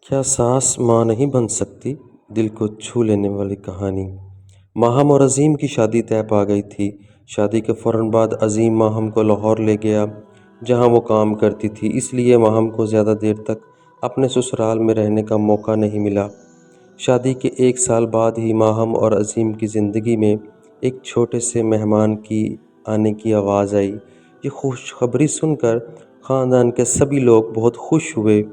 क्या सास माँ नहीं बन सकती? दिल को छू लेने वाली कहानी। माहम और अजीम की शादी तय पा गई थी। शादी के फ़ौरन बाद अजीम माहम को लाहौर ले गया, जहाँ वो काम करती थी, इसलिए माहम को ज़्यादा देर तक अपने ससुराल में रहने का मौका नहीं मिला। शादी के 1 साल बाद ही माहम और अजीम की ज़िंदगी में एक छोटे से मेहमान की आने की आवाज़ आई। ये खुशखबरी सुनकर ख़ानदान के सभी लोग बहुत खुश हुए।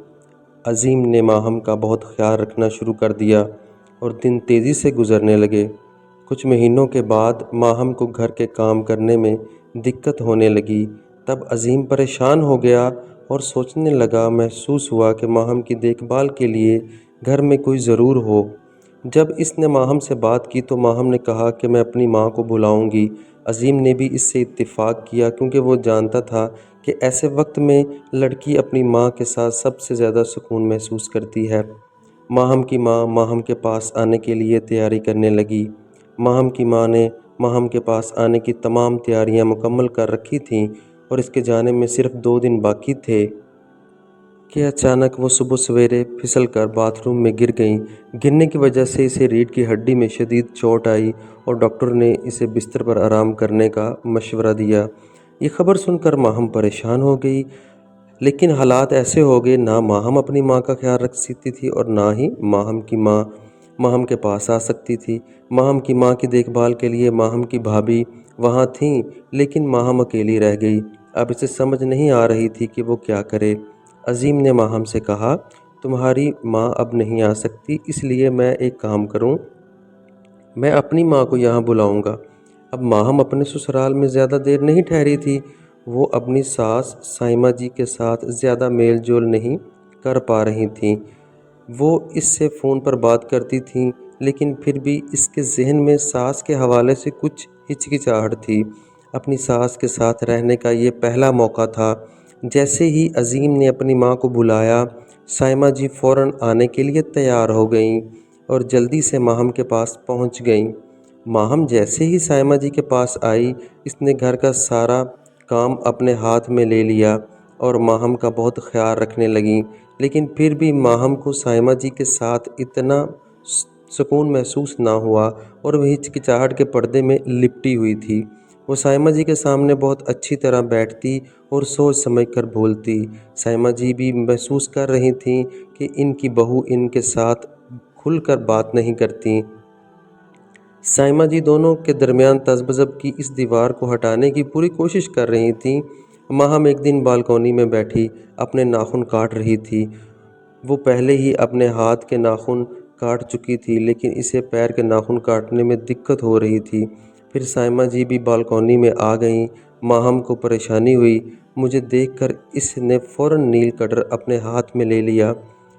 अजीम ने माहम का बहुत ख्याल रखना शुरू कर दिया और दिन तेज़ी से गुजरने लगे। कुछ महीनों के बाद माहम को घर के काम करने में दिक्कत होने लगी। तब अजीम परेशान हो गया और सोचने लगा, महसूस हुआ कि माहम की देखभाल के लिए घर में कोई ज़रूर हो। जब इसने माहम से बात की तो माहम ने कहा कि मैं अपनी माँ को बुलाऊंगी। अजीम ने भी इससे इत्तेफाक किया, क्योंकि वो जानता था कि ऐसे वक्त में लड़की अपनी माँ के साथ सबसे ज़्यादा सुकून महसूस करती है। माहम की माँ माहम के पास आने के लिए तैयारी करने लगी। माहम की माँ ने माहम के पास आने की तमाम तैयारियां मुकम्मल कर रखी थीं और इसके जाने में सिर्फ 2 दिन बाकी थे कि अचानक वो सुबह सवेरे फिसल कर बाथरूम में गिर गईं। गिरने की वजह से इसे रीढ़ की हड्डी में शदीद चोट आई और डॉक्टर ने इसे बिस्तर पर आराम करने का मशवरा दिया। ये खबर सुनकर माहम परेशान हो गई, लेकिन हालात ऐसे हो गए, ना माहम अपनी माँ का ख्याल रख सकती थी और ना ही माहम की माँ माहम के पास आ सकती थी। माहम की माँ की देखभाल के लिए माहम की भाभी वहाँ थीं, लेकिन माहम अकेली रह गई। अब इसे समझ नहीं आ रही थी कि वो क्या करे। अजीम ने माहम से कहा, तुम्हारी माँ अब नहीं आ सकती, इसलिए मैं एक काम करूँ, मैं अपनी माँ को यहाँ बुलाऊंगा। अब माहम अपने ससुराल में ज़्यादा देर नहीं ठहरी थी। वो अपनी सास साइमा जी के साथ ज़्यादा मेल जोल नहीं कर पा रही थीं। वो इससे फ़ोन पर बात करती थीं, लेकिन फिर भी इसके जहन में सास के हवाले से कुछ हिचकिचाहट थी। अपनी सास के साथ रहने का ये पहला मौका था। जैसे ही अजीम ने अपनी माँ को बुलाया, साइमा जी फ़ौरन आने के लिए तैयार हो गईं और जल्दी से माहम के पास पहुँच गईं। माहम जैसे ही साइमा जी के पास आई, इसने घर का सारा काम अपने हाथ में ले लिया और माहम का बहुत ख्याल रखने लगी। लेकिन फिर भी माहम को साइमा जी के साथ इतना सुकून महसूस ना हुआ और वह हिचकिचाहट के पर्दे में लिपटी हुई थी। वो साइमा जी के सामने बहुत अच्छी तरह बैठती और सोच समझ कर बोलती। साइमा जी भी महसूस कर रही थीं कि इनकी बहू इनके साथ खुलकर बात नहीं करती। साइमा जी दोनों के दरमियान तज़ब्ज़ब की इस दीवार को हटाने की पूरी कोशिश कर रही थीं। माहम एक दिन बालकनी में बैठी अपने नाखून काट रही थी। वो पहले ही अपने हाथ के नाखून काट चुकी थी, लेकिन इसे पैर के नाखून काटने में दिक्कत हो रही थी। फिर साइमा जी भी बालकनी में आ गईं। माहम को परेशानी हुई। मुझे देखकर इसने फ़ौरन नील कटर अपने हाथ में ले लिया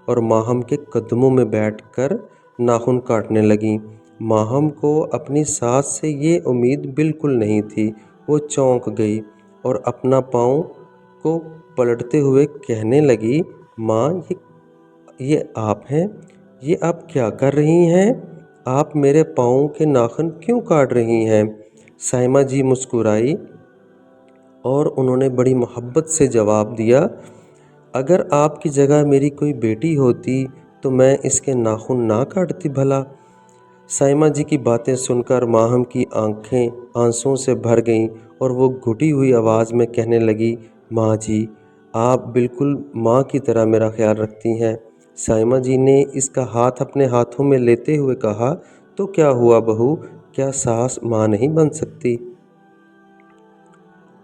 और माहम के कदमों में बैठकर नाखून काटने लगीं। माहम को अपनी सास से ये उम्मीद बिल्कुल नहीं थी। वो चौंक गई और अपना पाँव को पलटते हुए कहने लगी, माँ, ये आप हैं? ये आप क्या कर रही हैं? आप मेरे पाँव के नाखून क्यों काट रही हैं? साइमा जी मुस्कुराई और उन्होंने बड़ी मोहब्बत से जवाब दिया, अगर आपकी जगह मेरी कोई बेटी होती तो मैं इसके नाखून ना काटती भला। साइमा जी की बातें सुनकर माहम की आंखें आंसुओं से भर गईं और वो घुटी हुई आवाज़ में कहने लगी, माँ जी, आप बिल्कुल माँ की तरह मेरा ख्याल रखती हैं। साइमा जी ने इसका हाथ अपने हाथों में लेते हुए कहा, तो क्या हुआ बहू, क्या सास माँ नहीं बन सकती?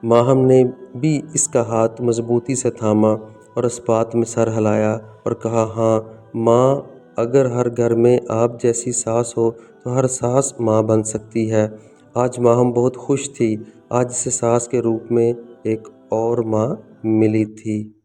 माहम ने भी इसका हाथ मजबूती से थामा और इस बात में सर हिलाया और कहा, हाँ माँ, अगर हर घर में आप जैसी सास हो तो हर सास माँ बन सकती है। आज माहम बहुत खुश थी। आज इसे सास के रूप में एक और माँ मिली थी।